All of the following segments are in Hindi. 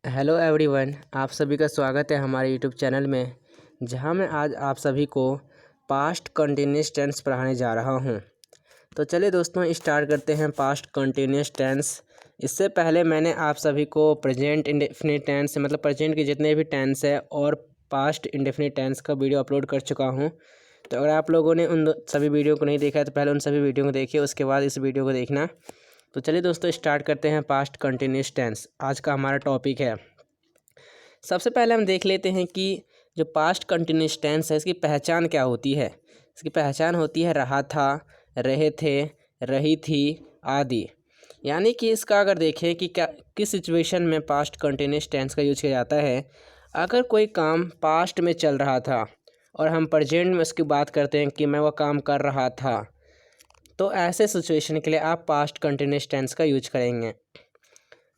हेलो एवरीवन, आप सभी का स्वागत है हमारे यूट्यूब चैनल में, जहां मैं आज आप सभी को पास्ट कंटिन्यूस टेंस पढ़ाने जा रहा हूं। तो चलिए दोस्तों स्टार्ट करते हैं पास्ट कंटिन्यूस टेंस। इससे पहले मैंने आप सभी को प्रेजेंट इंडेफिनिट टेंस मतलब प्रेजेंट के जितने भी टेंस है और पास्ट इंडेफिनिट टेंस का वीडियो अपलोड कर चुका हूँ। तो अगर आप लोगों ने उन सभी वीडियो को नहीं देखा है तो पहले उन सभी वीडियो को देखिए, उसके बाद इस वीडियो को देखना। तो चलिए दोस्तों स्टार्ट करते हैं पास्ट कंटिन्यूस टेंस। आज का हमारा टॉपिक है। सबसे पहले हम देख लेते हैं कि जो पास्ट कंटिन्यूस टेंस है इसकी पहचान क्या होती है। इसकी पहचान होती है रहा था, रहे थे, रही थी आदि। यानी कि इसका अगर देखें कि क्या किस सिचुएशन में पास्ट कंटिन्यूस टेंस का यूज किया जाता है। अगर कोई काम पास्ट में चल रहा था और हम प्रेजेंट में उसकी बात करते हैं कि मैं वह काम कर रहा था, तो ऐसे सिचुएशन के लिए आप पास्ट कंटिन्यूस टेंस का यूज करेंगे।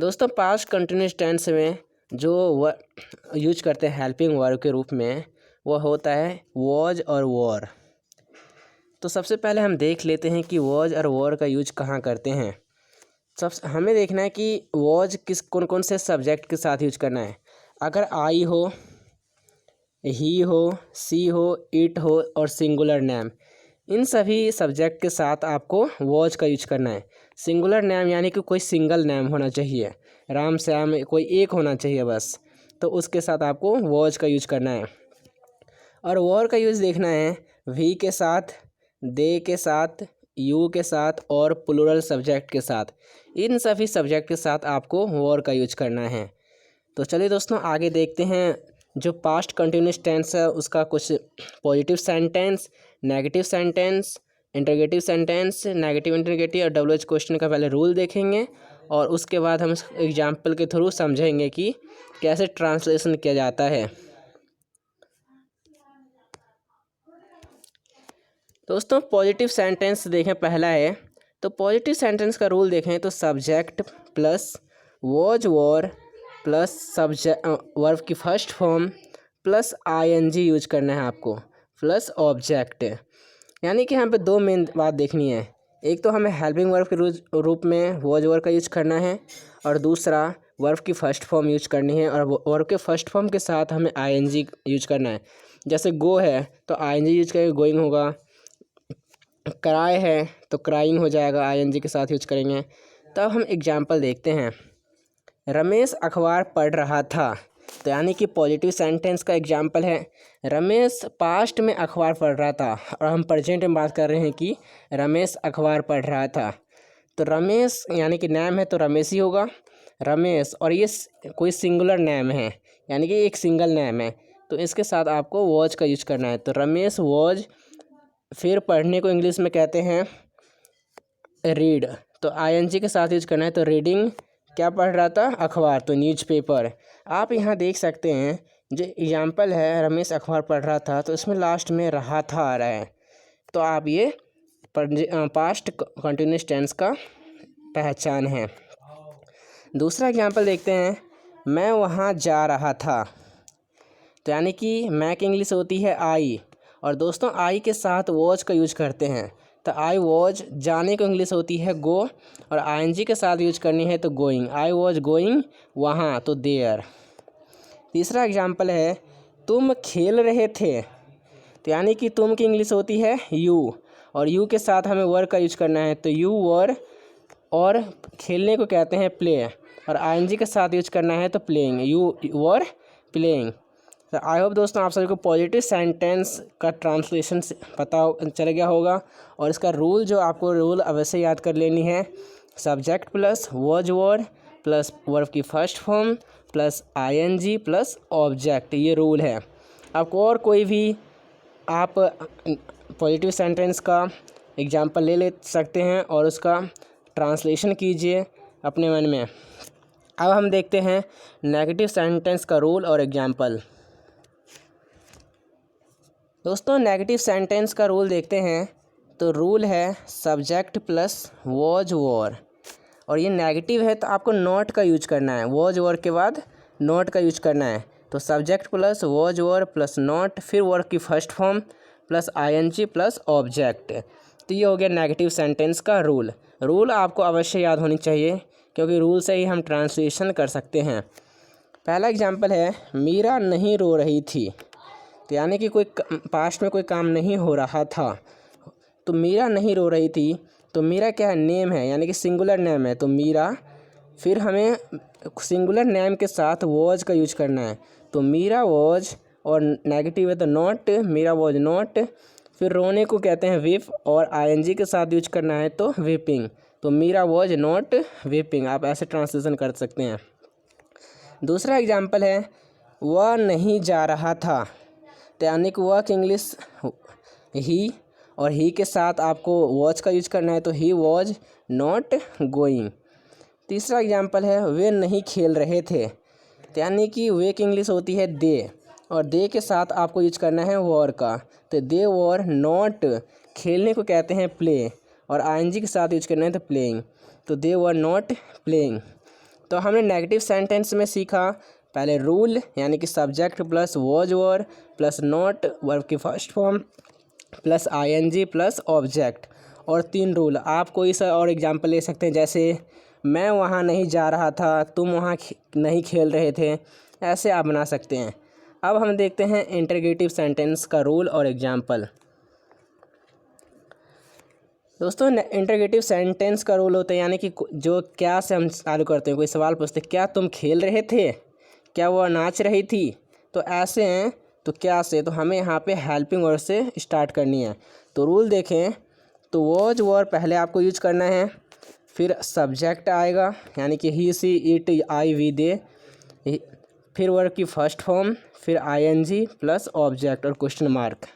दोस्तों पास्ट कंटिन्यूस टेंस में जो यूज करते हैं हेल्पिंग वर्ब के रूप में वो होता है वॉज और वॉर। तो सबसे पहले हम देख लेते हैं कि वॉज और वॉर का यूज कहाँ करते हैं। हमें देखना है कि वॉज कौन कौन से सब्जेक्ट के साथ यूज करना है। अगर आई हो, ही हो, सी हो, इट हो और सिंगुलर नेम, इन सभी सब्जेक्ट के साथ आपको वॉज का यूज करना है। सिंगुलर नेम यानी कि कोई सिंगल नेम होना चाहिए, राम श्याम कोई एक होना चाहिए बस, तो उसके साथ आपको वॉज का यूज करना है। और वॉर का यूज देखना है वी के साथ, दे के साथ, यू के साथ और प्लूरल सब्जेक्ट के साथ। इन सभी सब्जेक्ट के साथ आपको वॉर का यूज करना है। तो चलिए दोस्तों आगे देखते हैं। जो पास्ट कंटिन्यूस टेंस है उसका कुछ positive sentence, negative sentence, interrogative sentence, negative interrogative और डब्ल्यू एच क्वेश्चन का पहले रूल देखेंगे और उसके बाद हम एग्जाम्पल के थ्रू समझेंगे कि कैसे ट्रांसलेशन किया जाता है। दोस्तों पॉजिटिव सेंटेंस देखें, पहला है तो पॉजिटिव सेंटेंस का रूल देखें तो subject plus was war plus subject verb की first form plus ING use करना है आपको प्लस ऑब्जेक्ट। यानी कि यहाँ पे दो मेन बात देखनी है। एक तो हमें हेल्पिंग वर्ब के रूप में वॉज वर्ब का यूज करना है और दूसरा वर्ब की फर्स्ट फॉर्म यूज करनी है और वर्ब के फर्स्ट फॉर्म के साथ हमें आईएनजी यूज करना है। जैसे गो है तो आईएनजी यूज करेंगे, गोइंग होगा। क्राई है तो क्राइंग हो जाएगा, आईएनजी के साथ यूज करेंगे। तब हम एग्जाम्पल देखते हैं। रमेश अखबार पढ़ रहा था, तो यानी कि पॉजिटिव सेंटेंस का एग्जाम्पल है। रमेश पास्ट में अखबार पढ़ रहा था और हम प्रेजेंट में बात कर रहे हैं कि रमेश अखबार पढ़ रहा था। तो रमेश यानी कि नाम है तो रमेश ही होगा, रमेश। और ये कोई सिंगुलर नेम है यानी कि एक सिंगल नेम है, तो इसके साथ आपको वॉज का यूज करना है। तो रमेश वॉज, फिर पढ़ने को इंग्लिश में कहते हैं रीड, तो आईएनजी के साथ यूज करना है। तो रीडिंग क्या पढ़ रहा था, अखबार, तो न्यूज़पेपर। आप यहाँ देख सकते हैं जो एग्जाम्पल है रमेश अखबार पढ़ रहा था, तो इसमें लास्ट में रहा था आ रहा है। तो आप ये पास्ट कंटिन्यूस टेंस का पहचान है। दूसरा एग्जाम्पल देखते हैं। मैं वहाँ जा रहा था, तो यानी कि मैं की इंग्लिश होती है आई और दोस्तों आई के साथ वॉज का यूज करते हैं। तो आई वॉज, जाने को इंग्लिश होती है गो और आईएनजी के साथ यूज करनी है तो गोइंग। आई वॉज गोइंग वहाँ, तो देयर। तीसरा एग्जाम्पल है तुम खेल रहे थे, तो यानी कि तुम की इंग्लिश होती है यू और यू के साथ हमें वर का यूज करना है। तो यू वर, और खेलने को कहते हैं प्ले और आईएनजी के साथ यूज करना है तो प्लेइंग, यू वर प्लेइंग। तो आई होप दोस्तों आप सभी को पॉजिटिव सेंटेंस का ट्रांसलेशन पता चल गया होगा और इसका रूल जो आपको रूल अवश्य याद कर लेनी है। Subject plus was war plus verb की first form plus ING plus object, ये रूल है। आपको और कोई भी आप पॉजिटिव सेंटेंस का एग्जाम्पल ले सकते हैं और उसका ट्रांसलेशन कीजिए अपने मन में। अब हम देखते हैं नेगेटिव सेंटेंस का रूल और एग्जाम्पल। दोस्तों नेगेटिव सेंटेंस का रूल देखते हैं तो रूल है सब्जेक्ट प्लस वॉज वॉर और ये नेगेटिव है तो आपको नॉट का यूज करना है। वॉज वॉर के बाद नॉट का यूज करना है। तो subject plus was war plus not, फिर वर्ब की first form plus ING plus object. तो ये हो गया नेगेटिव सेंटेंस का रूल। रूल आपको अवश्य याद होनी चाहिए क्योंकि रूल से ही हम ट्रांसलेशन कर सकते हैं। पहला एग्जाम्पल है मीरा नहीं रो रही थी, तो यानी कि कोई पास्ट में कोई काम नहीं हो रहा था, तो मीरा नहीं रो रही थी। तो मीरा क्या है, नेम है, यानी कि सिंगुलर नेम है, तो मीरा, फिर हमें सिंगुलर नेम के साथ वॉज का यूज करना है, तो मीरा वॉज, और नेगेटिव है तो नॉट, मीरा वॉज नॉट। फिर रोने को कहते हैं विप, और आईएनजी के साथ यूज करना है तो विपिंग, तो मीरा वॉज नॉट विपिंग, आप ऐसे ट्रांसलेशन कर सकते हैं। दूसरा एग्जाम्पल है वह नहीं जा रहा था, तो यानी कि वह की इंग्लिश ही, और ही के साथ आपको वॉच का यूज करना है, तो ही वॉज नॉट गोइंग। तीसरा एग्जाम्पल है वे नहीं खेल रहे थे, तो यानी कि वे की इंग्लिश होती है दे, और दे के साथ आपको यूज करना है वॉर का, तो दे वॉर नॉट, खेलने को कहते हैं प्ले, और आईएनजी के साथ यूज करना है तो प्लेइंग, तो दे वर नॉट प्लेइंग। तो हमने नेगेटिव सेंटेंस में सीखा पहले रूल, यानी कि subject plus was were plus not verb की first form plus ING plus object, और 3 रूल। आप कोई सा और एग्जाम्पल ले सकते हैं, जैसे मैं वहाँ नहीं जा रहा था, तुम वहाँ नहीं खेल रहे थे, ऐसे आप बना सकते हैं। अब हम देखते हैं इंटरगेटिव सेंटेंस का रूल और एग्जाम्पल। दोस्तों इंटरगेटिव सेंटेंस का रूल होता है, यानी कि जो क्या से हम चालू करते हैं, कोई सवाल पूछते हैं क्या तुम खेल रहे थे, क्या वह नाच रही थी, तो ऐसे हैं। तो क्या से, तो हमें यहाँ पे हेल्पिंग वर्ड से स्टार्ट करनी है। तो रूल देखें तो वॉज वर पहले आपको यूज करना है, फिर सब्जेक्ट आएगा, यानी कि ही सी इट आई वी दे, फिर वर्ब की फर्स्ट फॉर्म, फिर आईएनजी प्लस ऑब्जेक्ट और क्वेश्चन मार्क।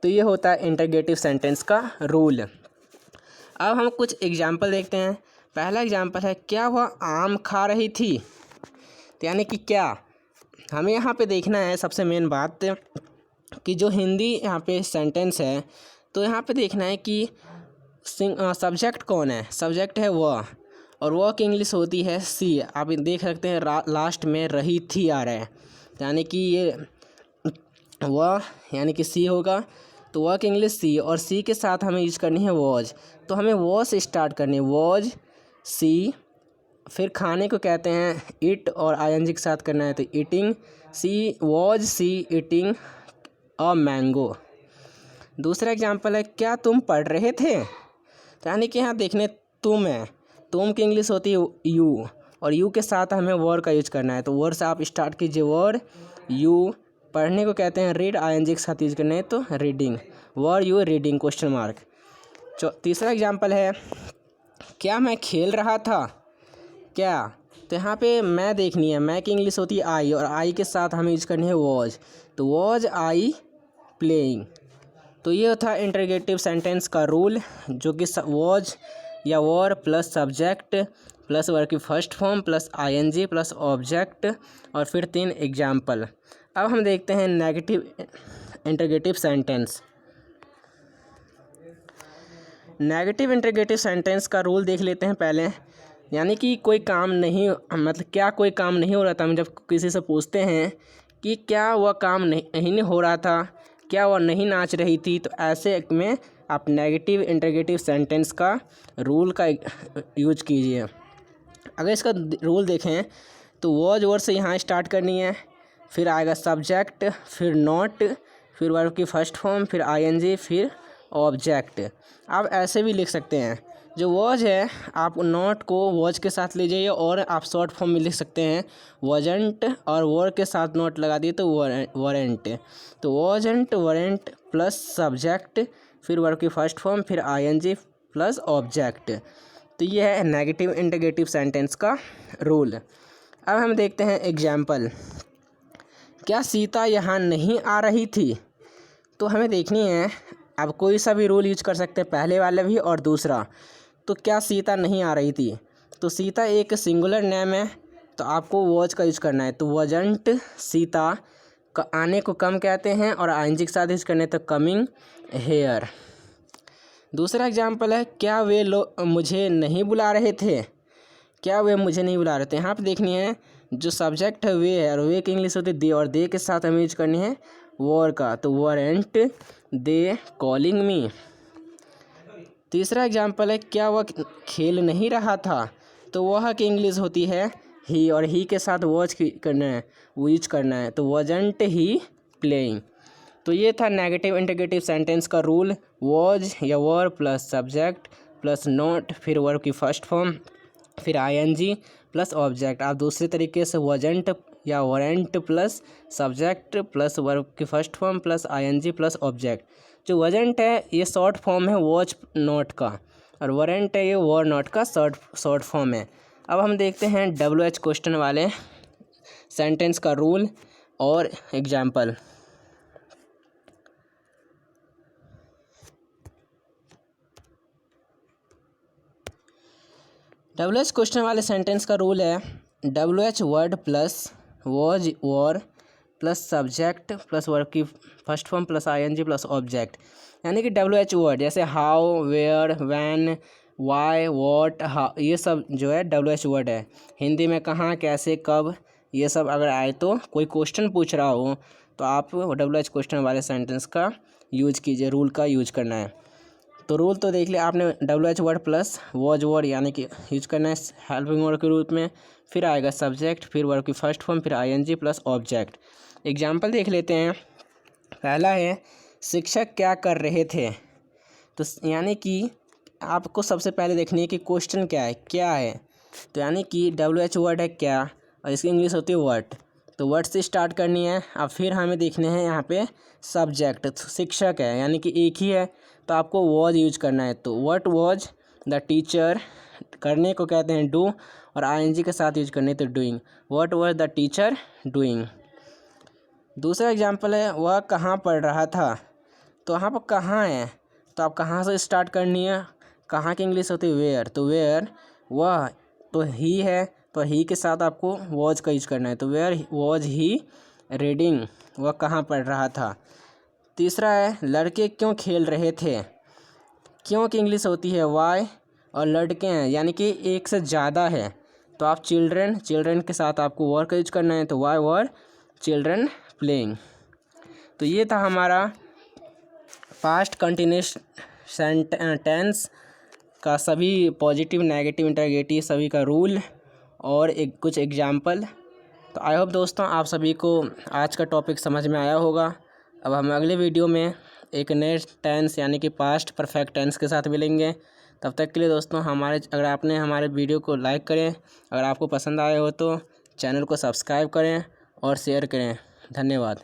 तो ये होता है इंटरगेटिव सेंटेंस का रूल। अब हम कुछ एग्जाम्पल देखते हैं। पहला एग्जाम्पल है क्या वह आम खा रही थी, तो यानी कि क्या, हमें यहाँ पे देखना है सबसे मेन बात कि जो हिंदी यहाँ पे सेंटेंस है, तो यहाँ पे देखना है कि सब्जेक्ट कौन है, सब्जेक्ट है वह, और वह की इंग्लिश होती है सी। आप देख सकते हैं लास्ट में रही थी आ रहा है, यानी कि ये वह यानी कि सी होगा, तो वह की इंग्लिश सी, और सी के साथ हमें यूज करनी है वॉज, तो हमें वॉज से स्टार्ट करनी है, वॉज सी। फिर खाने को कहते हैं इट, और आईएनजी के साथ करना है तो eating, she was she eating a mango. दूसरा एग्जाम्पल है क्या तुम पढ़ रहे थे, तो यानी कि यहाँ देखने तुम है, तुम की इंग्लिश होती है यू, और यू के साथ हमें वर का यूज करना है, तो वर से आप स्टार्ट कीजिए वर यू। पढ़ने को कहते हैं रीड, आईएनजी के साथ यूज करना है तो reading, were you reading question mark. तीसरा एग्जाम्पल है क्या मैं खेल रहा था, क्या, तो यहाँ पे मैं देखनी है, मैं की इंग्लिश होती है आई, और आई के साथ हमें यूज करनी है वॉज, तो वॉज आई प्लेइंग। तो ये था इंटरगेटिव सेंटेंस का रूल, जो कि वॉज या were plus subject plus verb की first form plus ING plus object, और फिर 3 एग्जाम्पल। अब हम देखते हैं negative interrogative sentence. Negative interrogative sentence का रूल देख लेते हैं पहले, यानी कि कोई काम नहीं, मतलब क्या कोई काम नहीं हो रहा था, हम जब किसी से पूछते हैं कि क्या वह काम नहीं हो रहा था, क्या वह नहीं नाच रही थी, तो ऐसे में आप नेगेटिव इंटरगेटिव सेंटेंस का रूल का यूज कीजिए। अगर इसका रूल देखें तो वॉज वर्ड से यहाँ स्टार्ट करनी है, फिर आएगा सब्जेक्ट, फिर नॉट, फिर वर्ब की फर्स्ट फॉर्म, फिर आईएनजी, फिर ऑब्जेक्ट। आप ऐसे भी लिख सकते हैं, जो वॉज है आप नॉट को वॉज के साथ ले जाइए, और आप शॉर्ट फॉर्म में लिख सकते हैं वॉजेंट, और वर्ड के साथ नॉट लगा दिए तो वॉरेंट, तो वॉजेंट वॉरेंट प्लस सब्जेक्ट, फिर वर्ब की फर्स्ट फॉर्म, फिर आईएनजी प्लस ऑब्जेक्ट। तो ये है नेगेटिव इंटरगेटिव सेंटेंस का रूल। अब हम देखते हैं एग्जाम्पल। क्या सीता यहाँ नहीं आ रही थी, तो हमें देखनी है, आप कोई सा भी रूल यूज कर सकते हैं, पहले वाला भी और दूसरा। तो क्या सीता नहीं आ रही थी, तो सीता एक सिंगुलर नेम है, तो आपको वॉज का यूज करना है, तो वॉजंट सीता का आने को कम कहते हैं, और आईएनजी के साथ यूज करने तो कमिंग हेयर। दूसरा एग्जाम्पल है क्या वे लोग मुझे नहीं बुला रहे थे, क्या वे मुझे नहीं बुला रहे थे। यहाँ पे देखनी है जो सब्जेक्ट है वे है, और वे की इंग्लिश होती है दे, और दे के साथ हमें यूज करनी है वॉर का, तो वॉरेंट दे कॉलिंग मी। तीसरा एग्जाम्पल है क्या वह खेल नहीं रहा था, तो वह की इंग्लिश होती है ही और ही के साथ वॉज करना है, वो यूज करना है, तो वॉजंट ही प्लेइंग। तो ये था नेगेटिव इंटीग्रेटिव सेंटेंस का रूल। वॉज या were plus subject plus not, फिर वर्ब की फर्स्ट फॉर्म, फिर आईएनजी प्लस ऑब्जेक्ट। आप दूसरे तरीके से वॉजंट या weren't plus subject plus verb की first form plus ING plus object. जो वॉजंट है ये शॉर्ट फॉर्म है वॉच नॉट का, और वरेंट है ये वर नॉट का शॉर्ट फॉर्म है। अब हम देखते हैं WH क्वेश्चन वाले सेंटेंस का रूल और एग्जाम्पल। WH क्वेश्चन वाले सेंटेंस का रूल है WH word plus was were plus subject plus verb की first form plus ING plus object. यानी कि WH वर्ड जैसे how, where, when, why, what, ये सब जो है WH वर्ड है। हिंदी में कहाँ, कैसे, कब, ये सब अगर आए तो कोई क्वेश्चन पूछ रहा हो तो आप WH क्वेश्चन वाले सेंटेंस का यूज कीजिए, रूल का यूज करना है। तो रूल तो देख लिया आपने, WH word plus was word यानी कि यूज करना है हेल्पिंग वर्ड के रूप में, फिर आएगा सब्जेक्ट, फिर वर्ब की फर्स्ट फॉर्म, फिर आईएनजी प्लस ऑब्जेक्ट। एग्जाम्पल देख लेते हैं। पहला है शिक्षक क्या कर रहे थे। तो यानी कि आपको सबसे पहले देखनी है कि क्वेश्चन क्या है। तो यानी कि WH वर्ड है क्या और इसकी इंग्लिश होती है व्हाट, तो व्हाट से स्टार्ट करनी है। अब फिर हमें देखने हैं यहाँ पे सब्जेक्ट, शिक्षक है यानी कि एक ही है तो आपको वॉज यूज करना है। तो व्हाट वॉज द टीचर, करने को कहते हैं डू, और आईएनजी के साथ यूज करने तो doing. What was the teacher doing. दूसरा एग्जाम्पल है वह कहाँ पढ़ रहा था। तो यहाँ पर कहाँ है तो आप कहाँ से स्टार्ट करनी है। कहाँ की इंग्लिश होती है वेयर, तो वेयर, वह तो ही है तो ही के साथ आपको वॉज का यूज करना है। तो वेयर वॉज ही रीडिंग, वह कहाँ पढ़ रहा था। तीसरा है लड़के क्यों खेल रहे थे। क्यों की इंग्लिश होती है वाई, और लड़के हैं यानी कि एक से ज़्यादा है तो आप चिल्ड्रन के साथ आपको वर का यूज करना है। तो वाई वर चिल्ड्रन प्लेइंग। तो ये था हमारा पास्ट कंटिन्यूस टेंस का सभी पॉजिटिव, नेगेटिव, इंटरोगेटिव सभी का रूल और कुछ एग्जाम्पल। तो आई होप दोस्तों आप सभी को आज का टॉपिक समझ में आया होगा। अब हम अगले वीडियो में एक नए टेंस यानी कि पास्ट परफेक्ट टेंस के साथ मिलेंगे। तब तक के लिए दोस्तों अगर आपने हमारे वीडियो को लाइक करें, अगर आपको पसंद आए हो तो चैनल को सब्सक्राइब करें और शेयर करें। धन्यवाद।